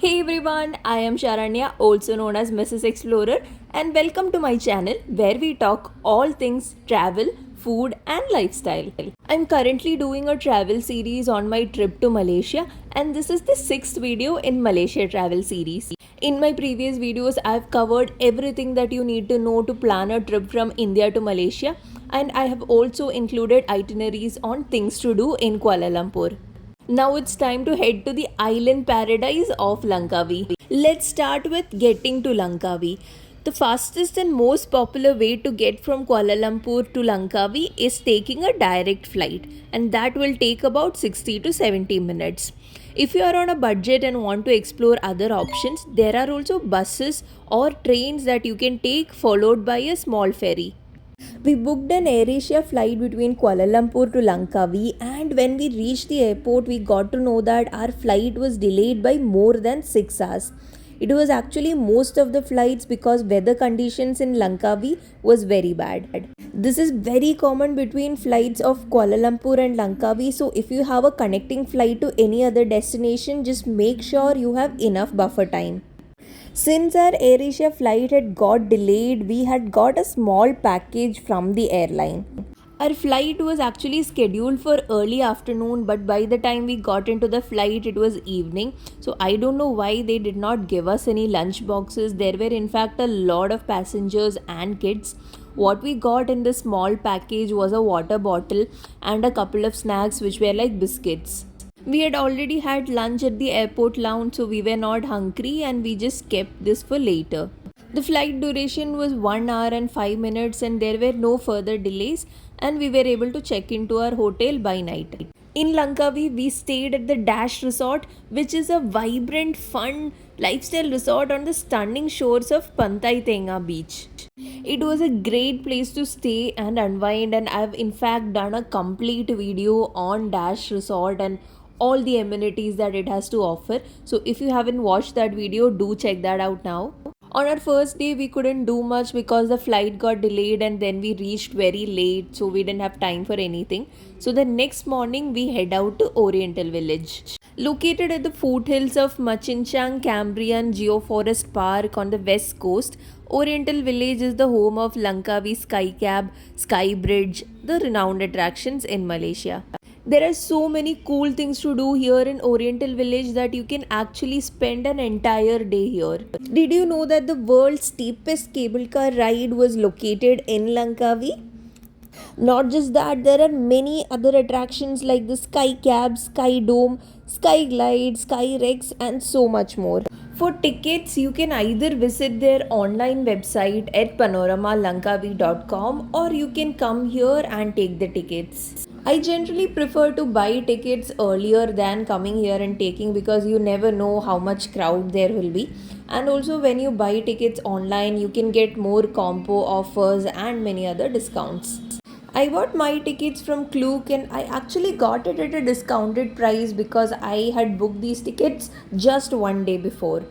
Hey everyone, I am Sharanya, also known as Mrs. Explorer, and welcome to my channel where we talk all things travel, food, and lifestyle. I'm currently doing a travel series on my trip to Malaysia, and this is the sixth video in Malaysia travel series. In my previous videos, I've covered everything that you need to know to plan a trip from India to Malaysia, and I have also included itineraries on things to do in Kuala Lumpur. Now it's time to head to the island paradise of Langkawi. Let's start with getting to Langkawi. The fastest and most popular way to get from Kuala Lumpur to Langkawi is taking a direct flight, and that will take about 60 to 70 minutes. If you are on a budget and want to explore other options, there are also buses or trains that you can take, followed by a small ferry. We booked an AirAsia flight between Kuala Lumpur to Langkawi, and when we reached the airport, we got to know that our flight was delayed by more than 6 hours. It was actually most of the flights because weather conditions in Langkawi was very bad. This is very common between flights of Kuala Lumpur and Langkawi, so if you have a connecting flight to any other destination, just make sure you have enough buffer time. Since our AirAsia flight had got delayed, we had got a small package from the airline. Our flight was actually scheduled for early afternoon, but by the time we got into the flight, it was evening. So I don't know why they did not give us any lunch boxes. There were in fact a lot of passengers and kids. What we got in the small package was a water bottle and a couple of snacks which were like biscuits. We had already had lunch at the airport lounge, so we were not hungry and we just kept this for later. The flight duration was 1 hour and 5 minutes, and there were no further delays, and we were able to check into our hotel by night. In Langkawi, we stayed at the Dash Resort, which is a vibrant, fun lifestyle resort on the stunning shores of Pantai Tenga Beach. It was a great place to stay and unwind, and I've in fact done a complete video on Dash Resort and all the amenities that it has to offer. So if you haven't watched that video, do check that out now. On our first day, we couldn't do much because the flight got delayed and then we reached very late, so we didn't have time for anything. So the next morning, we head out to Oriental village. Located at the foothills of Mat Cincang Cambrian Geoforest Park on the west coast, Oriental village is the home of Langkawi Skybridge, Skybridge, the renowned attractions in Malaysia. There are so many cool things to do here in Oriental village that you can actually spend an entire day here. Did you know that the world's steepest cable car ride was located in Langkawi? Not just that, there are many other attractions like the SkyCab, SkyDome, Skyglide, SkyRex, and so much more. For tickets, you can either visit their online website at panorama.langkawi.com, or you can come here and take the tickets. I generally prefer to buy tickets earlier than coming here and taking, because you never know how much crowd there will be. And also when you buy tickets online, you can get more combo offers and many other discounts. I bought my tickets from Klook, and I actually got it at a discounted price because I had booked these tickets just one day before.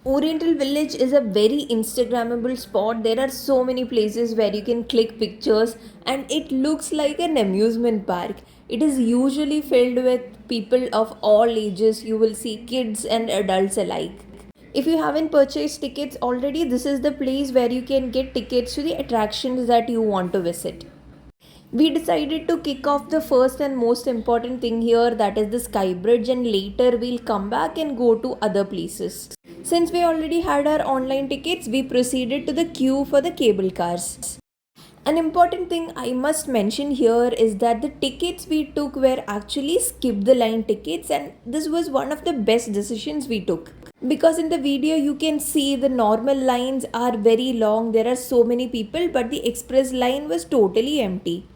Oriental Village is a very Instagrammable spot. There are so many places where you can click pictures, and it looks like an amusement park. It is usually filled with people of all ages. You will see kids and adults alike. If you haven't purchased tickets already, this is the place where you can get tickets to the attractions that you want to visit. We decided to kick off the first and most important thing here, that is the Skybridge, and later we'll come back and go to other places. Since we already had our online tickets, we proceeded to the queue for the cable cars. An important thing I must mention here is that the tickets we took were actually skip the line tickets, and this was one of the best decisions we took. Because in the video you can see the normal lines are very long, there are so many people, but the express line was totally empty.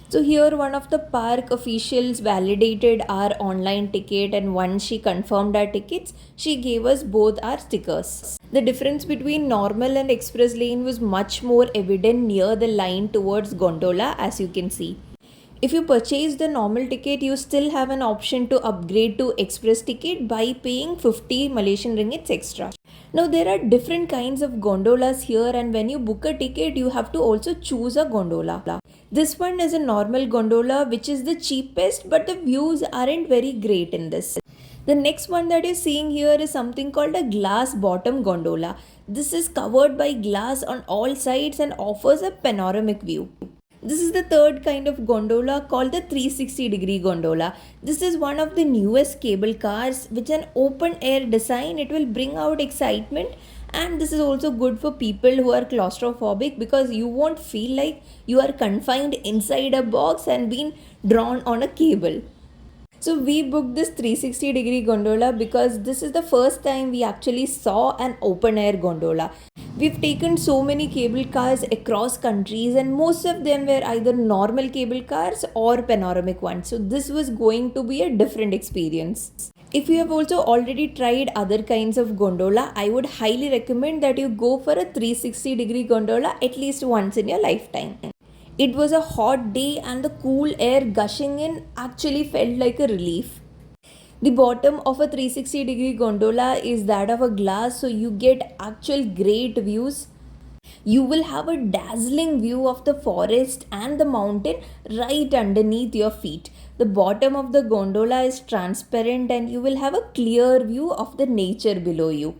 So here one of the park officials validated our online ticket, and once she confirmed our tickets, she gave us both our stickers. The difference between normal and express lane was much more evident near the line towards gondola, as you can see. If you purchase the normal ticket, you still have an option to upgrade to express ticket by paying 50 Malaysian ringgits extra. Now there are different kinds of gondolas here, and when you book a ticket, you have to also choose a gondola. This one is a normal gondola, which is the cheapest, but the views aren't very great in this. The next one that you're seeing here is something called a glass bottom gondola. This is covered by glass on all sides and offers a panoramic view. This is the third kind of gondola called the 360-degree gondola. This is one of the newest cable cars with an open air design. It will bring out excitement, and this is also good for people who are claustrophobic because you won't feel like you are confined inside a box and being drawn on a cable. So we booked this 360-degree gondola because this is the first time we actually saw an open air gondola. We've taken so many cable cars across countries and most of them were either normal cable cars or panoramic ones. So this was going to be a different experience. If you have also already tried other kinds of gondola, I would highly recommend that you go for a 360-degree gondola at least once in your lifetime. It was a hot day and the cool air gushing in actually felt like a relief. The bottom of a 360-degree gondola is that of a glass, so you get actual great views. You will have a dazzling view of the forest and the mountain right underneath your feet. The bottom of the gondola is transparent and you will have a clear view of the nature below you.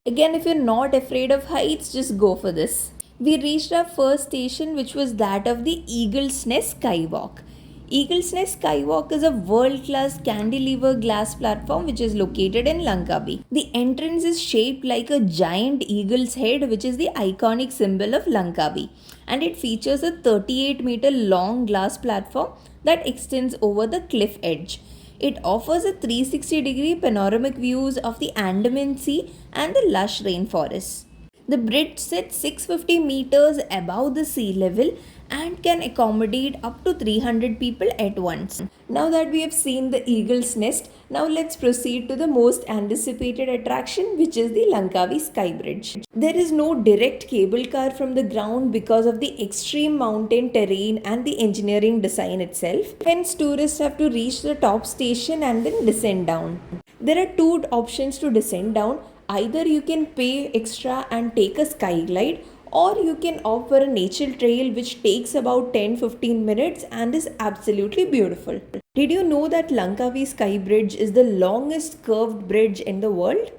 Again, if you're not afraid of heights, just go for this. We reached our first station, which was that of the Eagle's Nest Skywalk. Eagle's Nest Skywalk is a world-class cantilever glass platform which is located in Langkawi. The entrance is shaped like a giant eagle's head, which is the iconic symbol of Langkawi, and it features a 38-meter long glass platform that extends over the cliff edge. It offers a 360-degree panoramic views of the Andaman Sea and the lush rainforest. The bridge sits 650 meters above the sea level and can accommodate up to 300 people at once. Now that we have seen the Eagle's Nest, now let's proceed to the most anticipated attraction, which is the Langkawi Skybridge. There is no direct cable car from the ground because of the extreme mountain terrain and the engineering design itself. Hence, tourists have to reach the top station and then descend down. There are two options to descend down. Either you can pay extra and take a sky glide, or you can opt for a nature trail which takes about 10-15 minutes and is absolutely beautiful. Did you know that Langkawi Skybridge is the longest curved bridge in the world?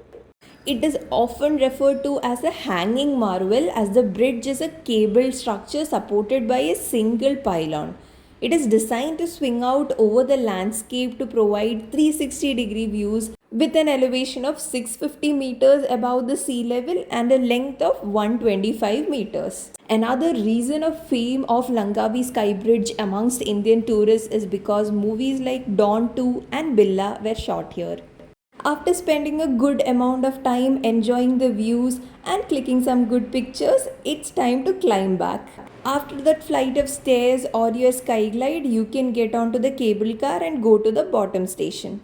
It is often referred to as a hanging marvel as the bridge is a cable structure supported by a single pylon. It is designed to swing out over the landscape to provide 360-degree views with an elevation of 650 meters above the sea level and a length of 125 meters. Another reason of fame of Langkawi Skybridge amongst Indian tourists is because movies like Dawn 2 and Billa were shot here. After spending a good amount of time enjoying the views and clicking some good pictures, it's time to climb back. After that flight of stairs or your sky glide, you can get onto the cable car and go to the bottom station.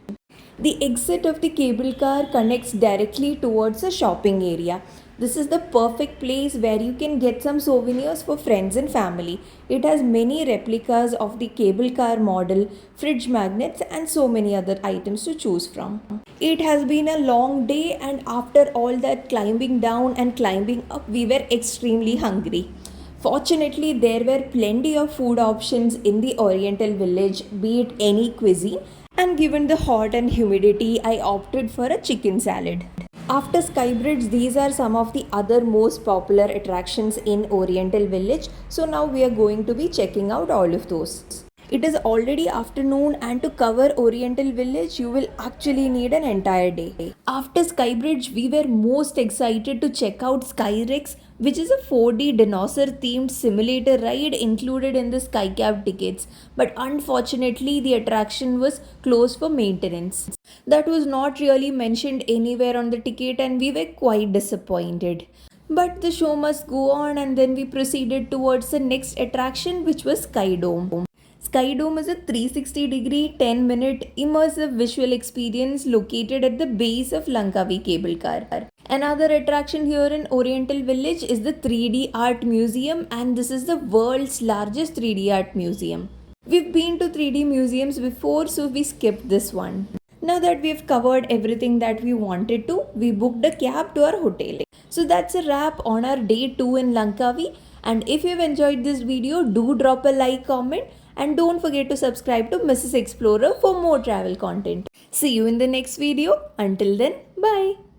The exit of the cable car connects directly towards a shopping area. This is the perfect place where you can get some souvenirs for friends and family. It has many replicas of the cable car model, fridge magnets and so many other items to choose from. It has been a long day, and after all that climbing down and climbing up, we were extremely hungry. Fortunately, there were plenty of food options in the Oriental village, be it any cuisine, and given the hot and humidity, I opted for a chicken salad. After Skybridge, these are some of the other most popular attractions in Oriental village. So now we are going to be checking out all of those. It is already afternoon, and to cover Oriental village, you will actually need an entire day. After Skybridge, we were most excited to check out SkyRex, which is a 4D dinosaur themed simulator ride included in the SkyCab tickets. But unfortunately, the attraction was closed for maintenance. That was not really mentioned anywhere on the ticket, and we were quite disappointed. But the show must go on, and then we proceeded towards the next attraction, which was SkyDome. SkyDome is a 360-degree, 10-minute immersive visual experience located at the base of Langkawi cable car. Another attraction here in Oriental village is the 3D art museum, and this is the world's largest 3D art museum. We've been to 3D museums before, so we skipped this one. Now that we've covered everything that we wanted to, we booked a cab to our hotel. So that's a wrap on our day 2 in Langkawi. And if you've enjoyed this video, do drop a like, comment, and don't forget to subscribe to Mrs. Explorer for more travel content. See you in the next video. Until then, bye.